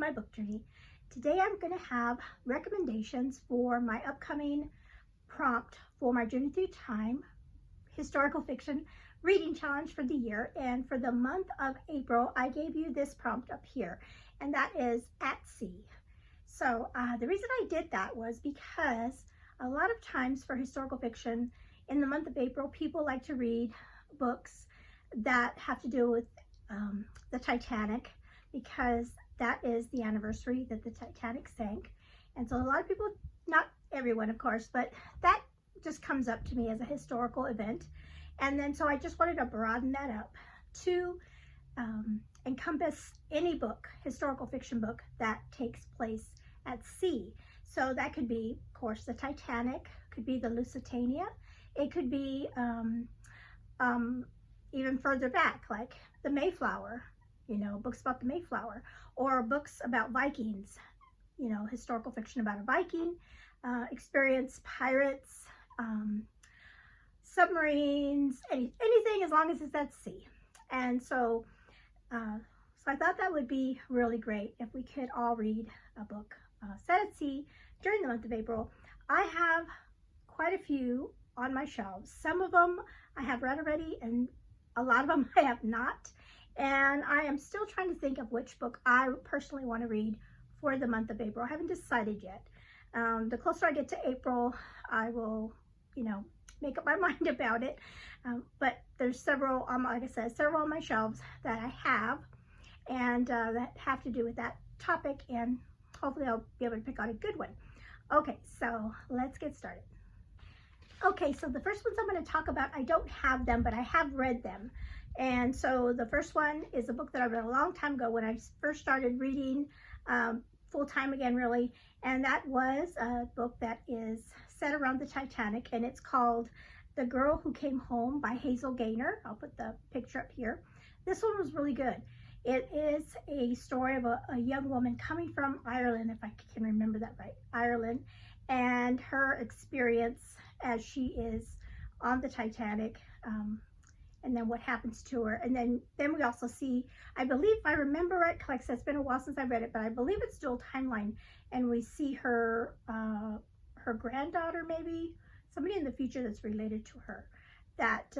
my book journey. Today I'm going to have recommendations for my upcoming prompt for my Journey Through Time historical fiction reading challenge for the year. And for the month of April, I gave you this prompt up here, and that is At Sea. So the reason I did that was because a lot of times for historical fiction in the month of April, people like to read books that have to do with the Titanic, because that is the anniversary that the Titanic sank. And so a lot of people, not everyone of course, but that just comes up to me as a historical event. And then so I just wanted to broaden that up to encompass any book, historical fiction book, that takes place at sea. So that could be, of course, the Titanic, could be the Lusitania, it could be even further back, like the Mayflower, you know, books about the Mayflower, or books about Vikings, you know, historical fiction about a Viking experience, pirates, submarines, anything as long as it's at sea. And so I thought that would be really great if we could all read a book set at sea during the month of April. I have quite a few on my shelves. Some of them I have read already, and a lot of them I have not. And I am still trying to think of which book I personally want to read for the month of April. I haven't decided yet. The closer I get to April, I will, you know, make up my mind about it. But there's several, like I said, several on my shelves that I have, and that have to do with that topic, and hopefully I'll be able to pick out a good one. Okay, so let's get started. Okay, so the first ones I'm going to talk about, I don't have them, but I have read them. And so the first one is a book that I read a long time ago when I first started reading full-time again, really. And that was a book that is set around the Titanic, and it's called The Girl Who Came Home by Hazel Gaynor. I'll put the picture up here. This one was really good. It is a story of a young woman coming from Ireland, if I can remember that right, Ireland, and her experience as she is on the Titanic, and then what happens to her. And then we also see, I believe, if I remember right, like I said, it's been a while since I read it, but I believe it's dual timeline, and we see her her granddaughter, maybe somebody in the future that's related to her, that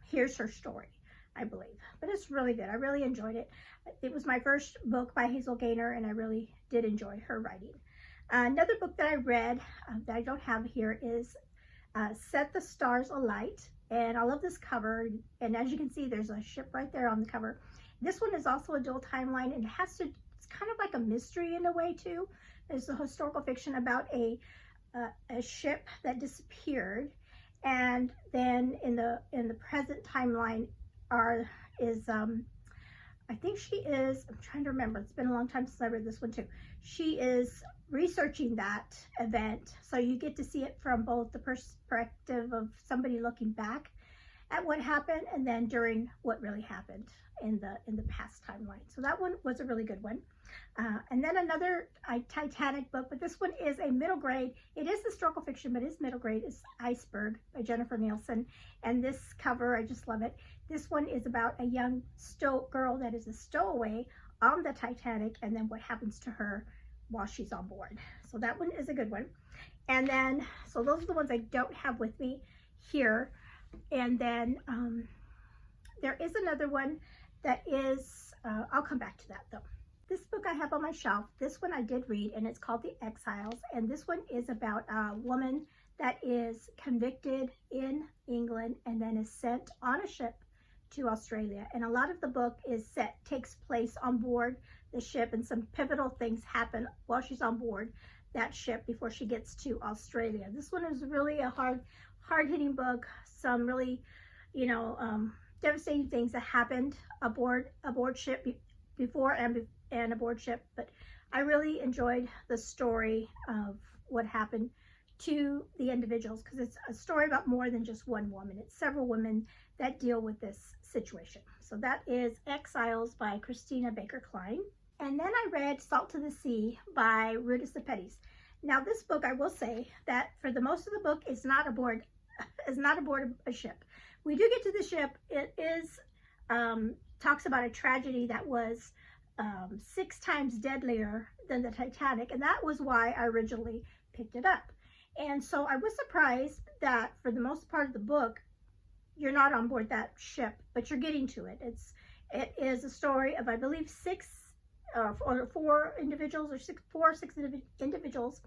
hears her story, I believe. But it's really good. I really enjoyed it. It was my first book by Hazel Gaynor, and I really did enjoy her writing. Another book that I read that I don't have here is Set the Stars Alight, and I love this cover. And as you can see, there's a ship right there on the cover. This one is also a dual timeline, and it's kind of like a mystery in a way too. It's a historical fiction about a ship that disappeared, and then in the present timeline I think she is, I'm trying to remember, it's been a long time since I read this one too. She is researching that event, so you get to see it from both the perspective of somebody looking back at what happened, and then during what really happened in the past timeline. So that one was a really good one. And then another Titanic book, but this one is a middle grade. It is historical fiction, but it's middle grade. It's Iceberg by Jennifer Nielsen. And this cover, I just love it. This one is about a young girl that is a stowaway on the Titanic, and then what happens to her while she's on board. So that one is a good one. And then, so those are the ones I don't have with me here. And then there is another one that is, I'll come back to that though. This book I have on my shelf, this one I did read, and it's called The Exiles. And this one is about a woman that is convicted in England and then is sent on a ship to Australia. And a lot of the book takes place on board the ship, and some pivotal things happen while she's on board that ship before she gets to Australia. This one is really a hard-hitting book. Some really, you know, devastating things that happened aboard ship before and aboard ship. But I really enjoyed the story of what happened to the individuals, because it's a story about more than just one woman. It's several women that deal with this situation. So that is Exiles by Christina Baker Klein. And then I read Salt to the Sea by Ruta Sepetys. Now this book, I will say that for the most of the book, is not aboard a ship. We do get to the ship. It is talks about a tragedy that was 6 times deadlier than the Titanic, and that was why I originally picked it up. And so I was surprised that for the most part of the book, you're not on board that ship, but you're getting to it. It is a story of, I believe, 4 individuals, or 6 individuals,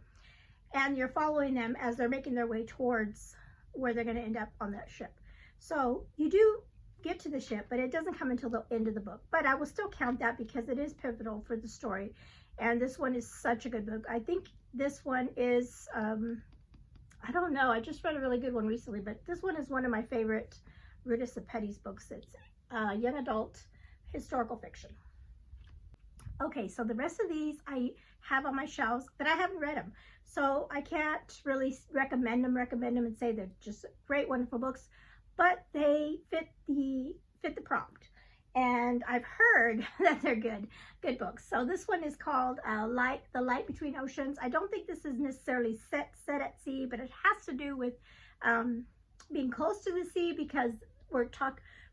and you're following them as they're making their way towards where they're going to end up on that ship. So you do get to the ship, but it doesn't come until the end of the book. But I will still count that because it is pivotal for the story. And this one is such a good book. I think this one is, I don't know, I just read a really good one recently, but this one is one of my favorite Rita Sepetys books. It's young adult historical fiction. Okay, so the rest of these I have on my shelves, but I haven't read them. So I can't really recommend them and say they're just great, wonderful books, but they fit the prompt. And I've heard that they're good books. So this one is called The Light Between Oceans. I don't think this is necessarily set at sea, but it has to do with being close to the sea, because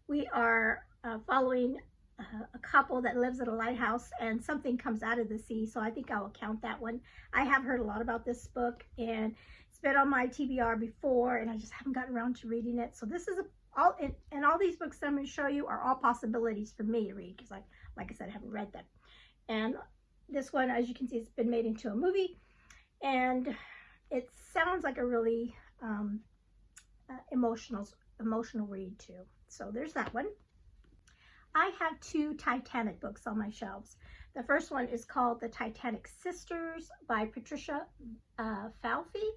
we are following a couple that lives at a lighthouse, and something comes out of the sea. So I think I will count that one. I have heard a lot about this book, and it's been on my TBR before, and I just haven't gotten around to reading it. So this is all these books that I'm going to show you are all possibilities for me to read, because like I said, I haven't read them. And this one, as you can see, it's been made into a movie, and it sounds like a really emotional read too. So there's that one. I have 2 Titanic books on my shelves. The first one is called The Titanic Sisters by Patricia Falfy.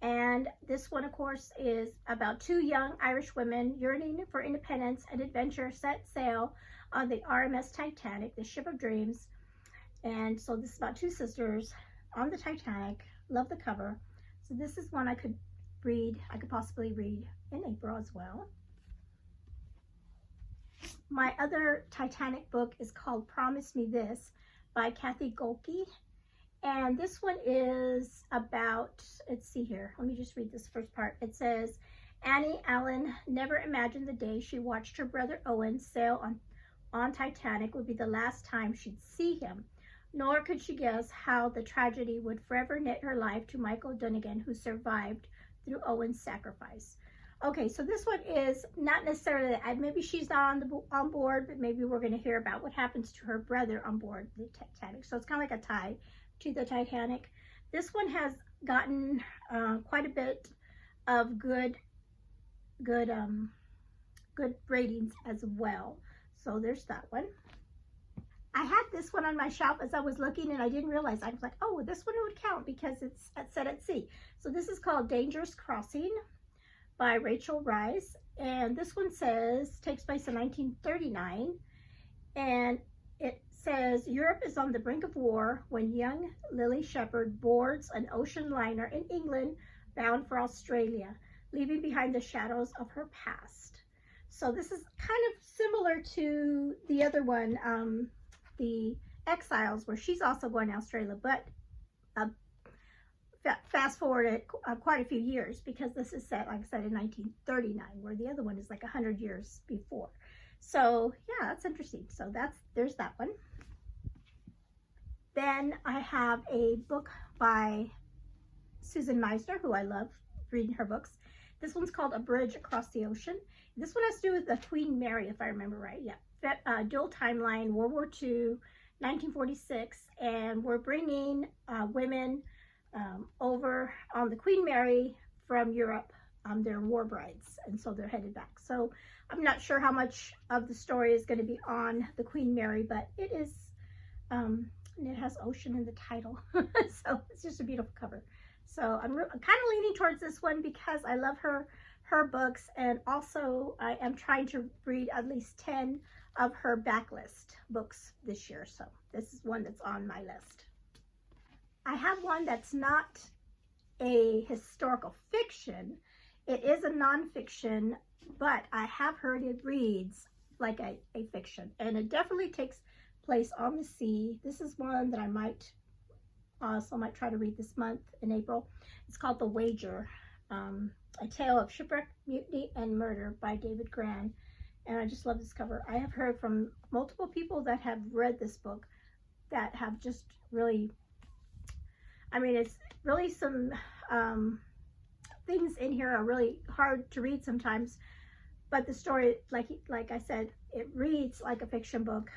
And this one, of course, is about 2 young Irish women yearning for independence and adventure set sail on the RMS Titanic, the ship of dreams. And so this is about 2 sisters on the Titanic. Love the cover. So this is one I could possibly read in April as well. My other Titanic book is called Promise Me This by Kathy Golke. And this one is about, let's see here, let me just read this first part. It says, Annie Allen never imagined the day she watched her brother Owen sail on Titanic would be the last time she'd see him. Nor could she guess how the tragedy would forever knit her life to Michael Dunnigan, who survived through Owen's sacrifice. Okay, so this one is not necessarily, maybe she's not on board, but maybe we're going to hear about what happens to her brother on board the Titanic. So it's kind of like a tie to the Titanic. This one has gotten quite a bit of good ratings as well. So there's that one. I had this one on my shelf as I was looking, and I didn't realize. I was like, oh, well, this one would count because it's set at sea. So this is called Dangerous Crossing by Rachel Rice, and this one takes place in 1939, and it says Europe is on the brink of war when young Lily Shepherd boards an ocean liner in England bound for Australia, leaving behind the shadows of her past. So this is kind of similar to the other one, the Exiles, where she's also going to Australia, but fast forward it quite a few years, because this is set, like I said, in 1939, where the other one is like 100 years before. So yeah, that's interesting. So there's that one. Then I have a book by Susan Meisner, who I love reading her books. This one's called A Bridge Across the Ocean. This one has to do with the Queen Mary, if I remember right. Yeah, dual timeline, World War II, 1946, and we're bringing women over on the Queen Mary from Europe. They're war brides, and so they're headed back. So I'm not sure how much of the story is going to be on the Queen Mary, but it is, and it has ocean in the title. So it's just a beautiful cover. So I'm kind of leaning towards this one because I love her books, and also I am trying to read at least 10 of her backlist books this year. So this is one that's on my list. I have one that's not a historical fiction. It is a nonfiction, but I have heard it reads like a fiction, and it definitely takes place on the sea. This is one that I might try to read this month in April. It's called The Wager, A Tale of Shipwreck, Mutiny, and Murder by David Gran. And I just love this cover. I have heard from multiple people that have read this book that have just really, I mean, it's really some things in here are really hard to read sometimes, but the story, like I said, it reads like a fiction book,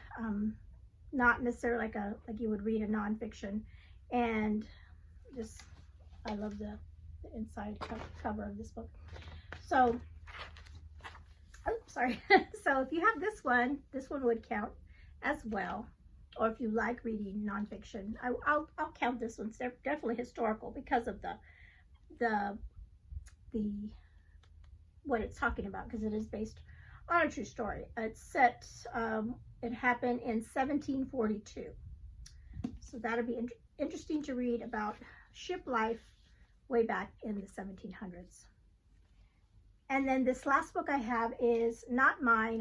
not necessarily like you would read a nonfiction. And just, I love the inside cover of this book. So, oh, sorry. So if you have this one would count as well. Or if you like reading nonfiction, I'll count this one. It's definitely historical because of the what it's talking about, because it is based on a true story. It's set, it happened in 1742. So that'll be interesting to read about ship life way back in the 1700s. And then this last book I have is not mine.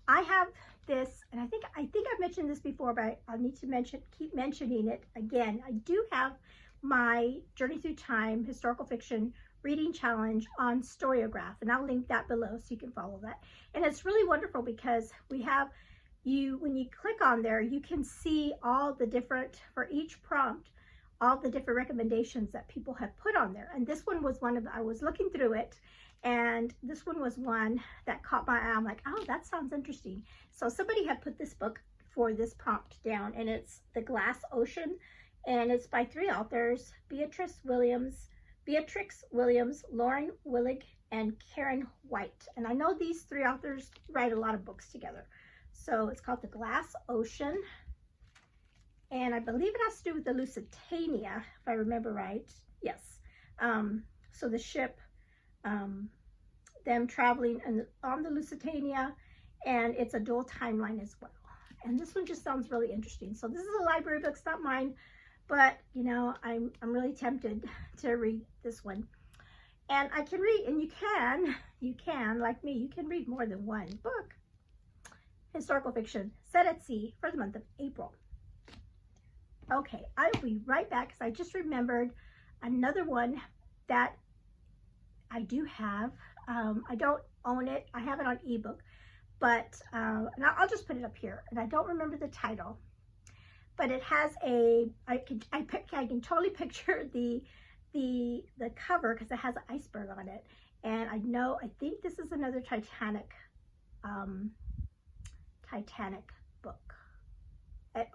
I have this, and I think I've mentioned this before, but I'll need to keep mentioning it again. I do have my Journey Through Time historical fiction reading challenge on Storygraph, and I'll link that below so you can follow that. And it's really wonderful because we have when you click on there, you can see all the different, for each prompt, all the different recommendations that people have put on there. And this one was one of I was looking through it, and this one was one that caught my eye. I'm like, oh, that sounds interesting. So somebody had put this book for this prompt down, and it's The Glass Ocean, and it's by 3 authors, Beatrix Williams, Lauren Willig, and Karen White. And I know these 3 authors write a lot of books together. So it's called The Glass Ocean, and I believe it has to do with the Lusitania, if I remember right. Yes. So the ship, them traveling on the Lusitania, and it's a dual timeline as well. And this one just sounds really interesting. So this is a library book, it's not mine, but you know, I'm really tempted to read this one. And I can read, and you can, like me, you can read more than one book. Historical fiction set at sea for the month of April. Okay, I'll be right back because I just remembered another one that I do have. I don't own it. I have it on ebook, but and I'll just put it up here. And I don't remember the title, but it has I can totally picture the cover because it has an iceberg on it. And I think this is another Titanic book,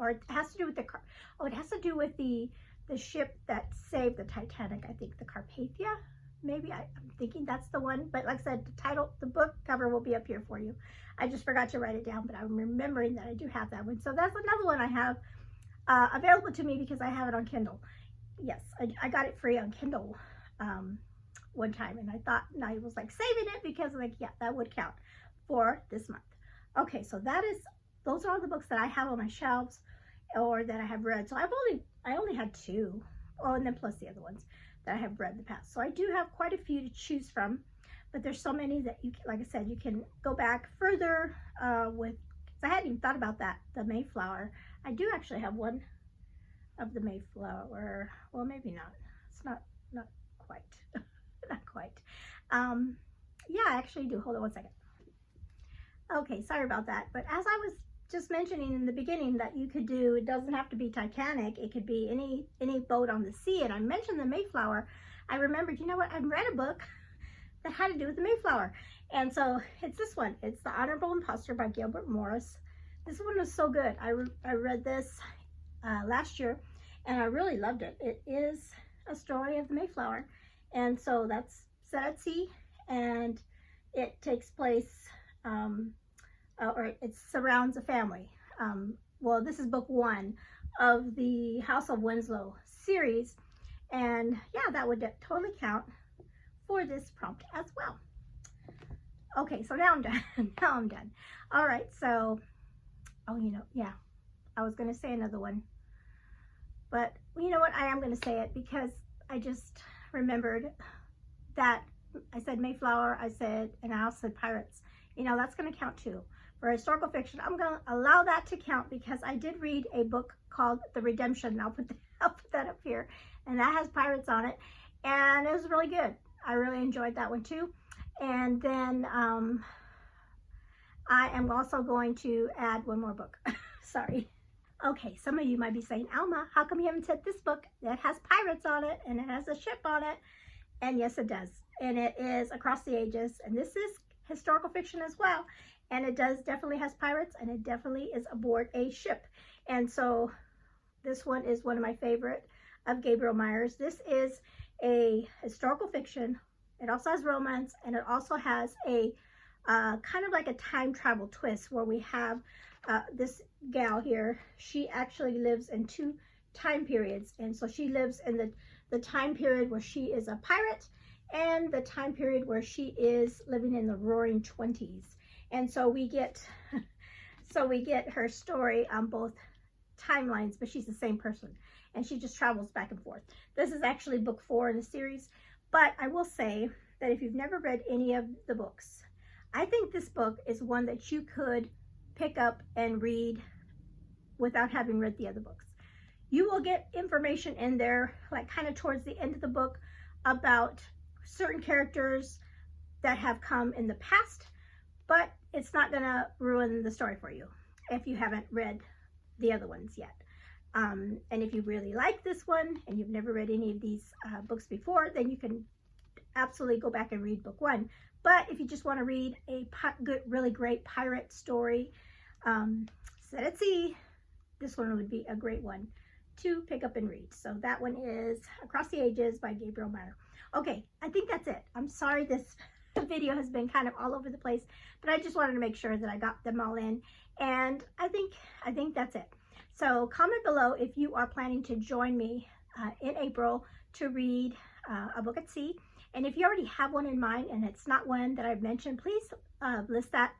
or it has to do with it has to do with the ship that saved the Titanic. I think the Carpathia, maybe. I'm thinking that's the one, but like I said, the book cover will be up here for you. I just forgot to write it down, but I'm remembering that I do have that one. So that's another one I have available to me because I have it on Kindle. Yes, I got it free on Kindle one time, and I thought, and I was like saving it because like, yeah, that would count for this month. Okay, so those are all the books that I have on my shelves or that I have read. So I only had 2, and then plus the other ones that I have read in the past. So I do have quite a few to choose from, but there's so many that you, like I said, you can go back further with. I hadn't even thought about that, the Mayflower. I do actually have one of the Mayflower. Well, maybe not. It's not quite, not quite. Yeah, I actually do. Hold on one second. Okay, sorry about that. But as I was just mentioning in the beginning that you could do, it doesn't have to be Titanic. It could be any boat on the sea. And I mentioned the Mayflower. I remembered, you know what? I read a book that had to do with the Mayflower. And so it's this one. It's The Honorable Imposter by Gilbert Morris. This one was so good. I read this last year, and I really loved it. It is a story of the Mayflower. And so that's set at sea, and it takes place, or it surrounds a family. Well, this is book 1 of the House of Winslow series. And yeah, that would totally count for this prompt as well. Okay, so now I'm done. Now I'm done. All right, so, oh, you know, yeah, I was going to say another one. But you know what? I am going to say it because I just remembered that I said Mayflower, and I also said pirates. You know, that's going to count too. For historical fiction, I'm going to allow that to count because I did read a book called The Redemption. I'll put that up here. And that has pirates on it. And it was really good. I really enjoyed that one too. And then I am also going to add one more book. Sorry. Okay, some of you might be saying, Alma, how come you haven't said this book that has pirates on it and it has a ship on it? And yes, it does. And it is Across the Ages. And this is historical fiction as well. And it definitely has pirates, and it definitely is aboard a ship. And so this one is one of my favorite of Gabriel Myers. This is a historical fiction. It also has romance, and it also has a kind of like a time travel twist where we have this gal here. She actually lives in 2 time periods. And so she lives in the time period where she is a pirate and the time period where she is living in the roaring 20s. And so we get her story on both timelines, but she's the same person, and she just travels back and forth. This is actually book 4 in the series, but I will say that if you've never read any of the books, I think this book is one that you could pick up and read without having read the other books. You will get information in there, like kind of towards the end of the book, about certain characters that have come in the past, but it's not gonna ruin the story for you if you haven't read the other ones yet. And if you really like this one and you've never read any of these books before, then you can absolutely go back and read book 1. But if you just want to read a good, really great pirate story set at sea, this one would be a great one to pick up and read. So that one is Across the Ages by Gabriel Meyer. Okay, I think that's it. I'm sorry this video has been kind of all over the place, but I just wanted to make sure that I got them all in. And I think that's it. So comment below if you are planning to join me in April to read a book at sea. And if you already have one in mind and it's not one that I've mentioned, please list that,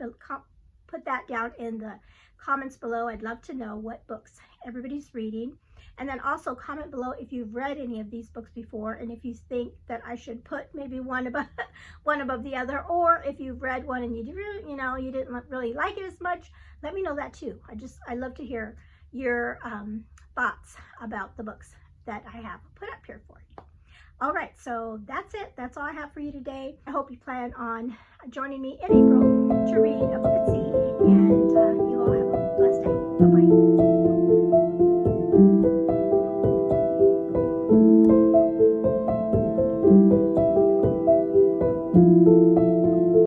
put that down in the comments below. I'd love to know what books everybody's reading. And then also comment below if you've read any of these books before, and if you think that I should put maybe one above the other, or if you've read one and you didn't really like it as much, let me know that too. I love to hear your thoughts about the books that I have put up here for you. All right, so that's it. That's all I have for you today. I hope you plan on joining me in April to read a book at sea, and